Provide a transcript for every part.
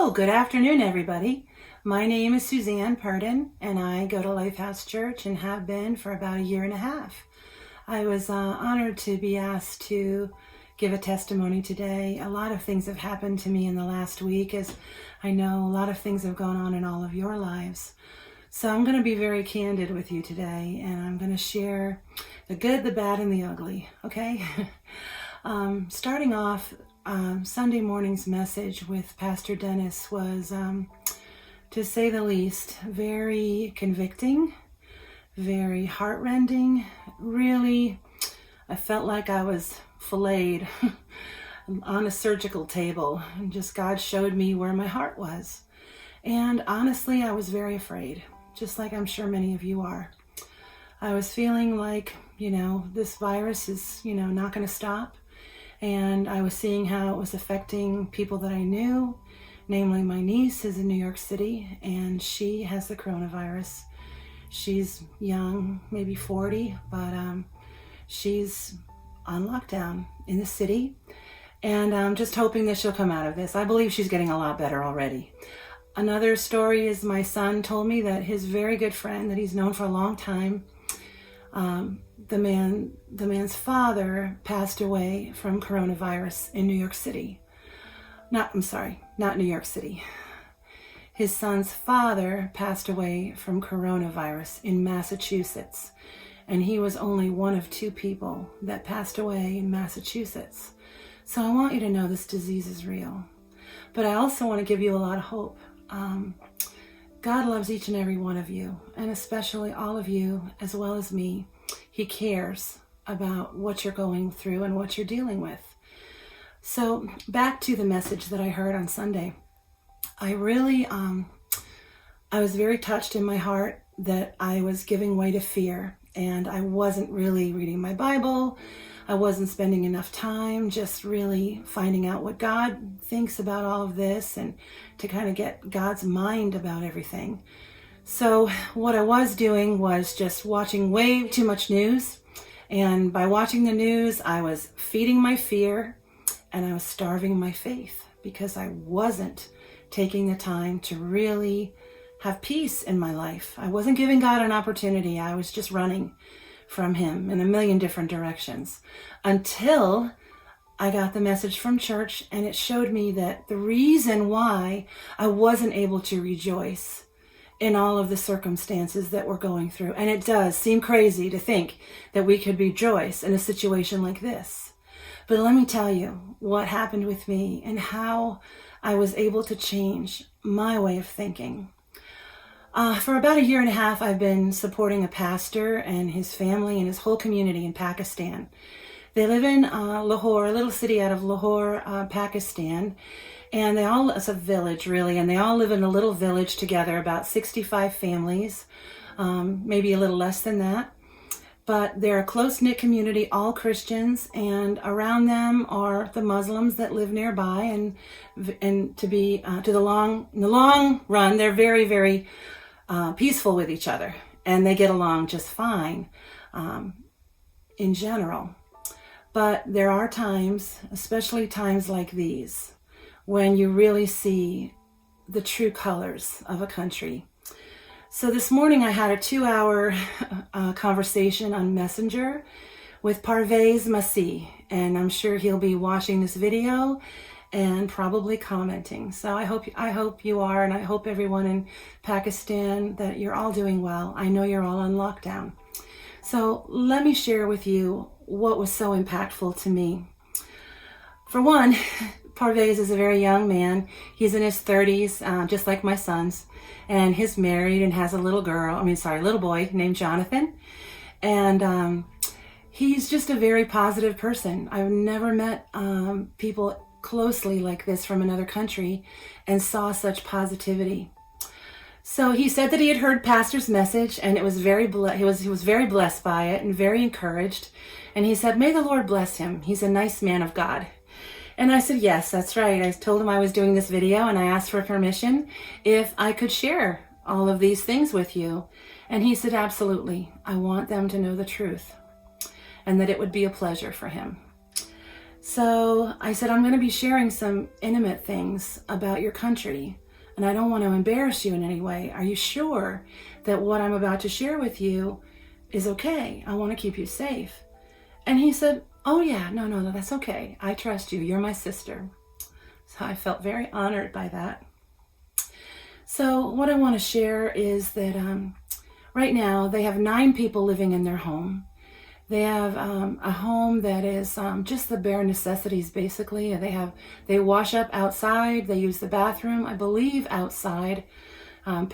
Well, good afternoon, everybody. My name is Suzanne Purdon, and I go to LIFEhouse Church and have been for about a year and a half. I was honored to be asked to give a testimony today. A lot of things have happened to me in the last week, as I know a lot of things have gone on in all of your lives. So I'm going to be very candid with you today, and I'm going to share the good, the bad, and the ugly, okay? Starting off, Sunday morning's message with Pastor Dennis was, to say the least, very convicting, very heartrending. Really, I felt like I was filleted on a surgical table, and just God showed me where my heart was. And honestly, I was very afraid, just like I'm sure many of you are. I was feeling like, this virus is, not going to stop. And I was seeing how it was affecting people that I knew, namely my niece is in New York City, and she has the coronavirus. She's young, maybe 40, but she's on lockdown in the city. And I'm just hoping that she'll come out of this. I believe she's getting a lot better already. Another story is my son told me that his very good friend that he's known for a long time, the man's father passed away from coronavirus in New York City. Not New York City. His son's father passed away from coronavirus in Massachusetts, and he was only one of 2 people that passed away in Massachusetts. So I want you to know this disease is real. But I also want to give you a lot of hope. God loves each and every one of you, and especially all of you as well as me. He cares about what you're going through and what you're dealing with. So back to the message that I heard on Sunday. I really, I was very touched in my heart that I was giving way to fear, and I wasn't really reading my Bible. I wasn't spending enough time just really finding out what God thinks about all of this and to kind of get God's mind about everything. So what I was doing was just watching way too much news. And by watching the news, I was feeding my fear and I was starving my faith because I wasn't taking the time to really have peace in my life. I wasn't giving God an opportunity. I was just running from him in a million different directions until I got the message from church, and it showed me that the reason why I wasn't able to rejoice in all of the circumstances that we're going through, and it does seem crazy to think that we could rejoice in a situation like this. But let me tell you what happened with me and how I was able to change my way of thinking. For about a year and a half, I've been supporting a pastor and his family and his whole community in Pakistan. They live in Lahore, a little city out of Lahore, Pakistan, and it's a village really, and they all live in a little village together, about 65 families, maybe a little less than that. But they're a close-knit community, all Christians, and around them are the Muslims that live nearby, and in the long run, they're very, very peaceful with each other, and they get along just fine in general. But there are times, especially times like these, when you really see the true colors of a country. So this morning I had a 2-hour conversation on Messenger with Parvez Masih, and I'm sure he'll be watching this video and probably commenting. So I hope you are, and I hope everyone in Pakistan that you're all doing well. I know you're all on lockdown. So let me share with you what was so impactful to me. For one, Parvez is a very young man. He's in his 30s, just like my son's, and he's married and has a little boy named Jonathan. And he's just a very positive person. I've never met people closely like this from another country and saw such positivity. So he said that he had heard Pastor's message, and he was very blessed by it and very encouraged. And he said, "May the Lord bless him. He's a nice man of God." And I said, "Yes, that's right." I told him I was doing this video, and I asked for permission if I could share all of these things with you. And he said, "Absolutely. I want them to know the truth, and that it would be a pleasure for him." So I said, I'm going to be sharing some intimate things about your country, and I don't want to embarrass you in any way. Are you sure that what I'm about to share with you is okay? I want to keep you safe. And he said, oh yeah, no, that's okay. I trust you. You're my sister. So I felt very honored by that. So what I want to share is that right now they have 9 people living in their home. They have a home that is just the bare necessities, basically. They wash up outside. They use the bathroom, I believe, outside.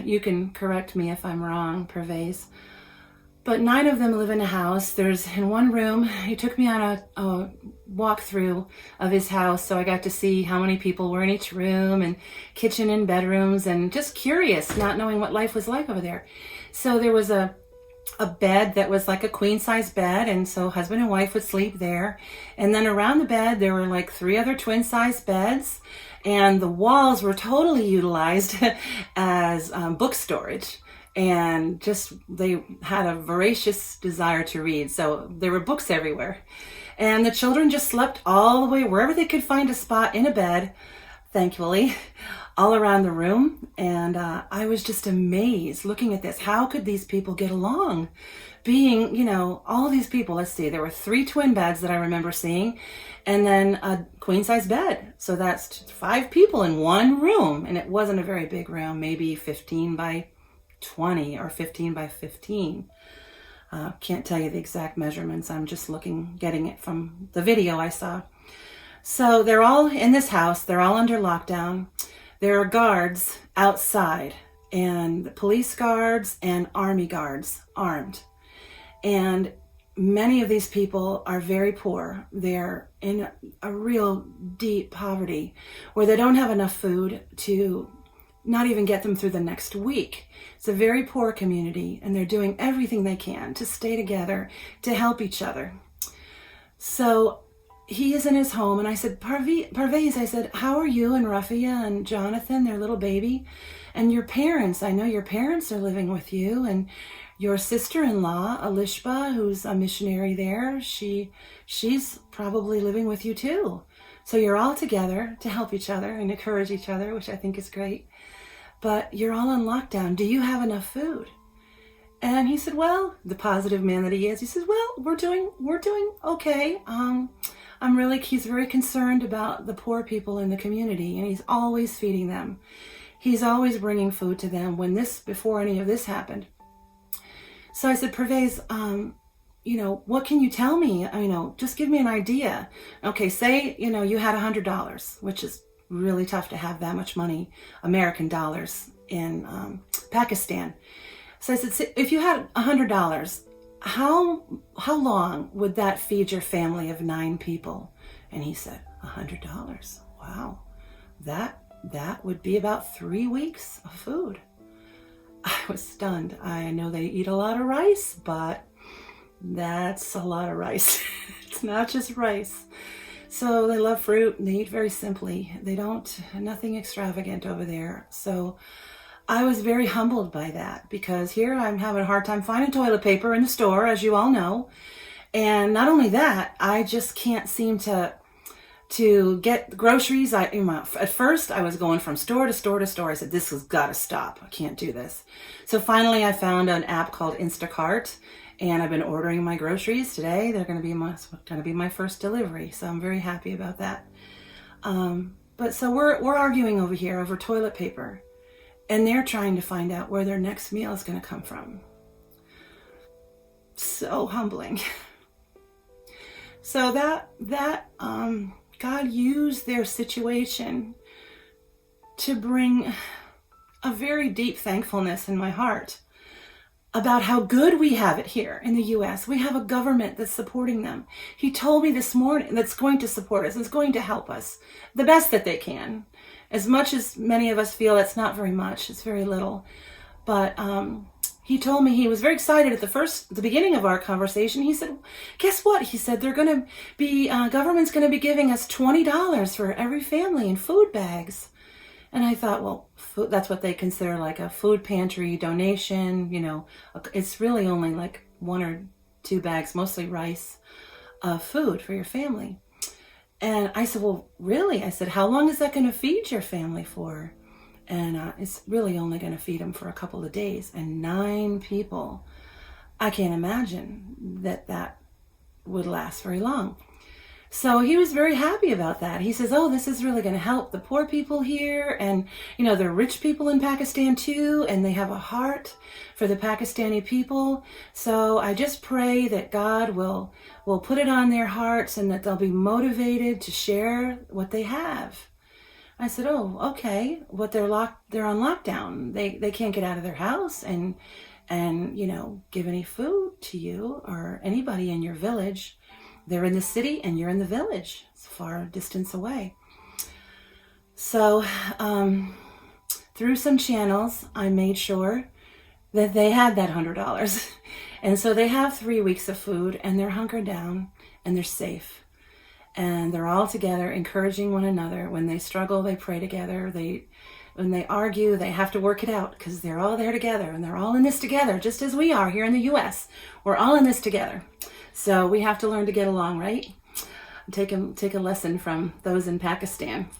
You can correct me if I'm wrong, Pervez. But 9 of them live in a house. There's in one room. He took me on a walkthrough of his house, so I got to see how many people were in each room, and kitchen and bedrooms, and just curious, not knowing what life was like over there. So there was a bed that was like a queen size bed, and so husband and wife would sleep there. And then around the bed there were like 3 other twin size beds, and the walls were totally utilized as book storage. And just they had a voracious desire to read, so there were books everywhere. And the children just slept all the way wherever they could find a spot in a bed, thankfully, all around the room. And I was just amazed looking at this. How could these people get along? Being, all these people, let's see, there were 3 twin beds that I remember seeing, and then a queen size bed. So that's 5 people in one room. And it wasn't a very big room, maybe 15 by 20 or 15 by 15. Can't tell you the exact measurements. I'm just getting it from the video I saw. So they're all in this house. They're all under lockdown. There are guards outside, and police guards and army guards armed. And many of these people are very poor. They're in a real deep poverty where they don't have enough food to not even get them through the next week. It's a very poor community, and they're doing everything they can to stay together, to help each other. So he is in his home, and I said, Parvez, I said, how are you and Rafia and Jonathan, their little baby, and your parents? I know your parents are living with you, and your sister-in-law, Alishba, who's a missionary there, she's probably living with you too. So you're all together to help each other and encourage each other, which I think is great. But you're all on lockdown. Do you have enough food? And he said, well, the positive man that he is, he says, well, we're doing okay. He's very concerned about the poor people in the community, and he's always feeding them. He's always bringing food to them before any of this happened. So I said, Pervez, what can you tell me? Just give me an idea. Okay, say, you had $100, which is really tough to have that much money, American dollars, in Pakistan. So I said, if you had $100, how long would that feed your family of 9 people? And he said, $100. Wow, that would be about 3 weeks of food. I was stunned. I know they eat a lot of rice, but that's a lot of rice. It's not just rice. So they love fruit, and they eat very simply. Nothing extravagant over there. So I was very humbled by that, because here I'm having a hard time finding toilet paper in the store, as you all know. And not only that, I just can't seem to get groceries. At first I was going from store to store to store. I said, this has got to stop. I can't do this. So finally I found an app called Instacart, and I've been ordering my groceries today. They're going to be my first delivery. So I'm very happy about that. But so we're arguing over here over toilet paper, and they're trying to find out where their next meal is going to come from. So humbling. So that God used their situation to bring a very deep thankfulness in my heart about how good we have it here in the U.S. We have a government that's supporting them. He told me this morning that's going to support us, is going to help us the best that they can. As much as many of us feel it's not very much, it's very little. But he told me he was very excited at the beginning of our conversation. He said, guess what? He said, government's going to be giving us $20 for every family in food bags. And I thought, well, that's what they consider like a food pantry donation. It's really only like 1 or 2 bags, mostly rice, of food for your family. And I said, well, really? I said, how long is that going to feed your family for? And it's really only going to feed them for a couple of days. And 9 people. I can't imagine that would last very long. So he was very happy about that. He says, oh, this is really going to help the poor people here. And, there are rich people in Pakistan too, and they have a heart for the Pakistani people. So I just pray that God will put it on their hearts and that they'll be motivated to share what they have. I said, oh, okay. But they're on lockdown. They can't get out of their house and give any food to you or anybody in your village. They're in the city and you're in the village. It's a far distance away. So through some channels, I made sure that they had that $100. And so they have 3 weeks of food and they're hunkered down and they're safe. And they're all together, encouraging one another. When they struggle, they pray together. When they argue, they have to work it out because they're all there together and they're all in this together, just as we are here in the U.S. We're all in this together. So we have to learn to get along, right? Take a lesson from those in Pakistan.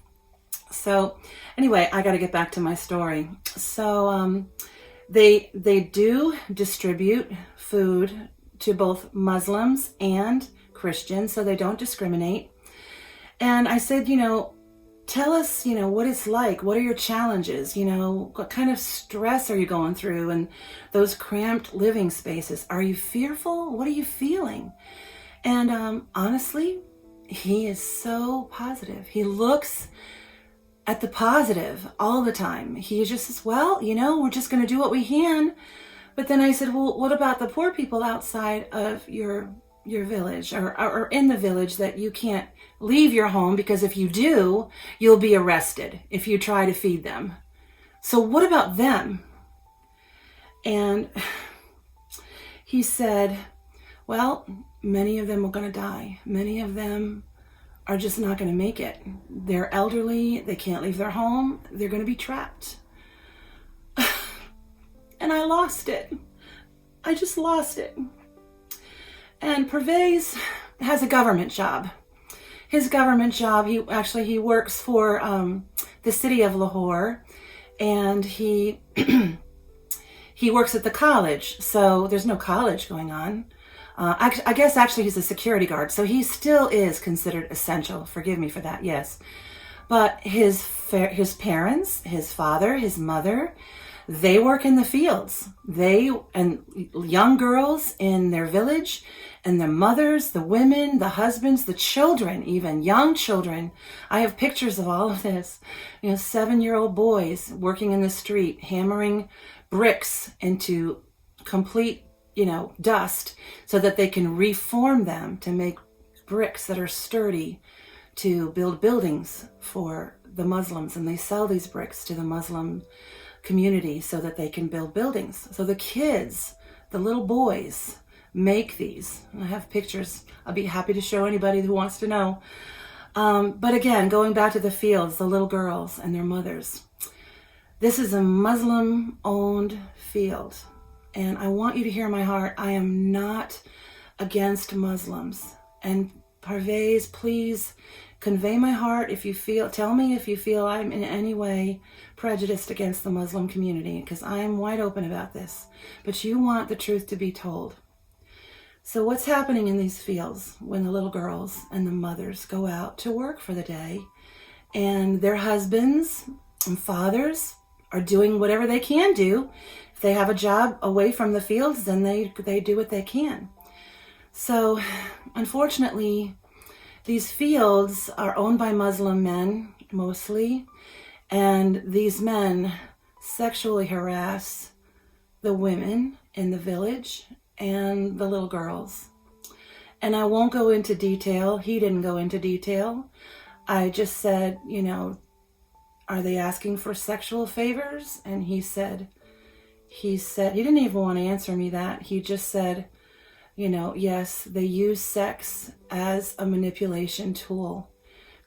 So anyway, I got to get back to my story. So they do distribute food to both Muslims and Christians, so they don't discriminate. And I said, tell us, what it's like. What are your challenges? What kind of stress are you going through in those cramped living spaces? Are you fearful? What are you feeling? And honestly, he is so positive. He looks at the positive all the time. He just says, well, we're just going to do what we can. But then I said, well, what about the poor people outside of your village or in the village that you can't leave your home because if you do, you'll be arrested if you try to feed them. So what about them? And he said, well, many of them are going to die. Many of them are just not going to make it. They're elderly. They can't leave their home. They're going to be trapped. And I lost it. I just lost it. And Pervez has a government job. His government job, he works for the city of Lahore, and he works at the college. So there's no college going on. I guess actually he's a security guard, so he still is considered essential. Forgive me for that, yes. But his parents, his father, his mother, they work in the fields. And young girls in their village, and their mothers, the women, the husbands, the children, even young children. I have pictures of all of this. 7-year-old boys working in the street, hammering bricks into complete, dust so that they can reform them to make bricks that are sturdy to build buildings for the Muslims. And they sell these bricks to the Muslim community so that they can build buildings. So the kids, the little boys, make these. I have pictures. I'll be happy to show anybody who wants to know. But again, going back to the fields, the little girls and their mothers. This is a Muslim-owned field. And I want you to hear my heart. I am not against Muslims. And Parvez, please convey my heart tell me if you feel I'm in any way prejudiced against the Muslim community, because I'm wide open about this. But you want the truth to be told. So what's happening in these fields when the little girls and the mothers go out to work for the day, and their husbands and fathers are doing whatever they can do? If they have a job away from the fields, then they do what they can. So unfortunately, these fields are owned by Muslim men mostly, and these men sexually harass the women in the village and the little girls. And I won't go into detail. He didn't go into detail. I just said, are they asking for sexual favors? And he said, he didn't even want to answer me that. He just said, yes, they use sex as a manipulation tool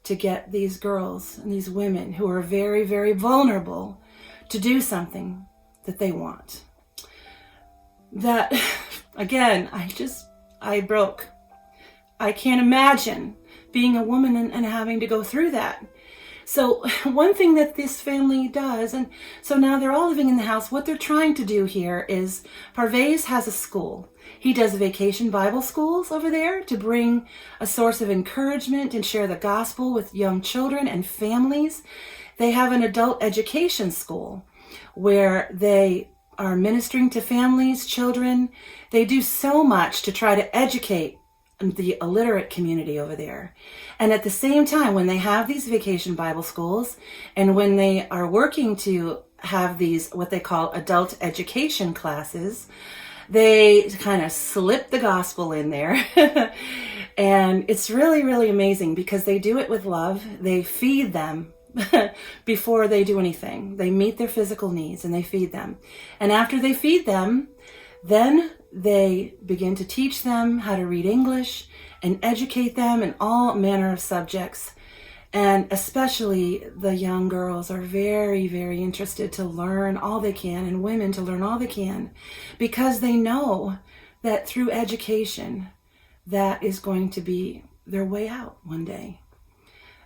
to get these girls and these women who are very, very vulnerable to do something that they want. That, again, I broke. I can't imagine being a woman and having to go through that. So one thing that this family does, and so now they're all living in the house, what they're trying to do here is, Parvez has a school. He does vacation Bible schools over there to bring a source of encouragement and share the gospel with young children and families. They have an adult education school where they are ministering to families, children. They do so much to try to educate the illiterate community over there. And at the same time, when they have these vacation Bible schools and when they are working to have these what they call adult education classes, they kind of slip the gospel in there. And it's really, really amazing because they do it with love. They feed them before they do anything. They meet their physical needs and they feed them. And after they feed them, then they begin to teach them how to read English and educate them in all manner of subjects. And especially the young girls are very, very interested to learn all they can, and women to learn all they can, because they know that through education, that is going to be their way out one day.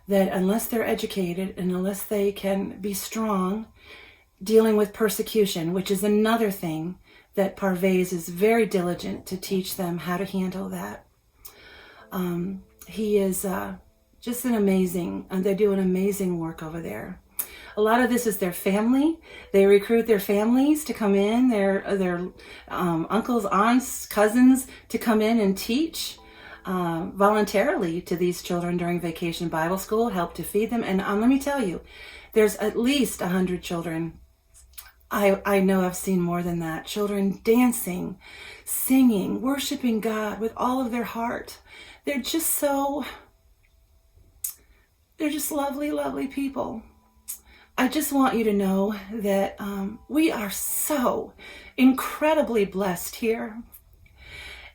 That unless they're educated and unless they can be strong dealing with persecution, which is another thing that Parvez is very diligent to teach them how to handle that. He is just an amazing, and they do an amazing work over there. A lot of this is their family. They recruit their families to come in, their uncles, aunts, cousins to come in and teach voluntarily to these children during vacation Bible school, help to feed them. And let me tell you, there's at least 100 children. I know I've seen more than that. Children dancing, singing, worshiping God with all of their heart. They're just lovely, lovely people. I just want you to know that we are so incredibly blessed here.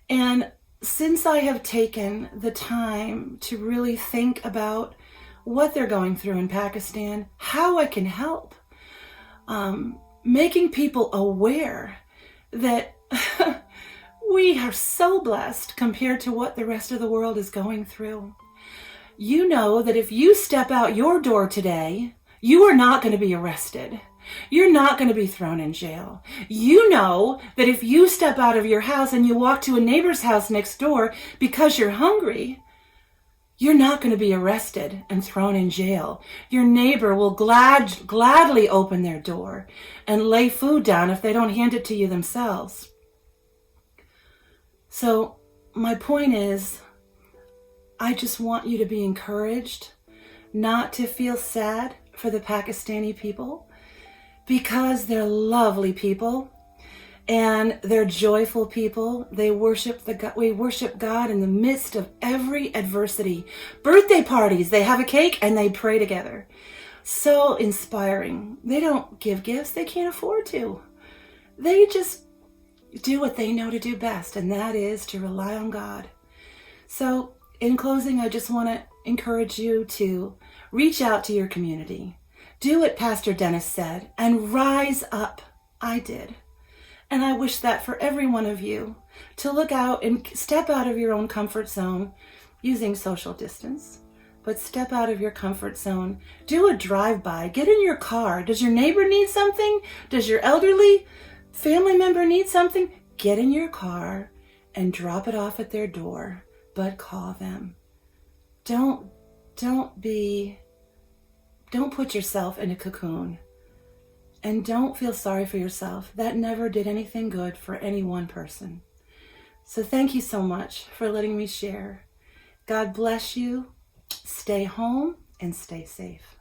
And since I have taken the time to really think about what they're going through in Pakistan, how I can help, making people aware that we are so blessed compared to what the rest of the world is going through. You know that if you step out your door today, you are not going to be arrested. You're not going to be thrown in jail. You know that if you step out of your house and you walk to a neighbor's house next door because you're hungry, you're not going to be arrested and thrown in jail. Your neighbor will gladly open their door and lay food down if they don't hand it to you themselves. So my point is, I just want you to be encouraged, not to feel sad for the Pakistani people, because they're lovely people and they're joyful people. We worship God in the midst of every adversity. Birthday parties, they have a cake and they pray together. So inspiring. They don't give gifts, they can't afford to. They just do what they know to do best, and that is to rely on God. So in closing, I just want to encourage you to reach out to your community. Do what Pastor Dennis said and rise up. I did. And I wish that for every one of you, to look out and step out of your own comfort zone using social distance, but step out of your comfort zone. Do a drive-by. Get in your car. Does your neighbor need something? Does your elderly family member need something? Get in your car and drop it off at their door, but call them. Don't put yourself in a cocoon, and don't feel sorry for yourself. That never did anything good for any one person. So thank you so much for letting me share. God bless you. Stay home and stay safe.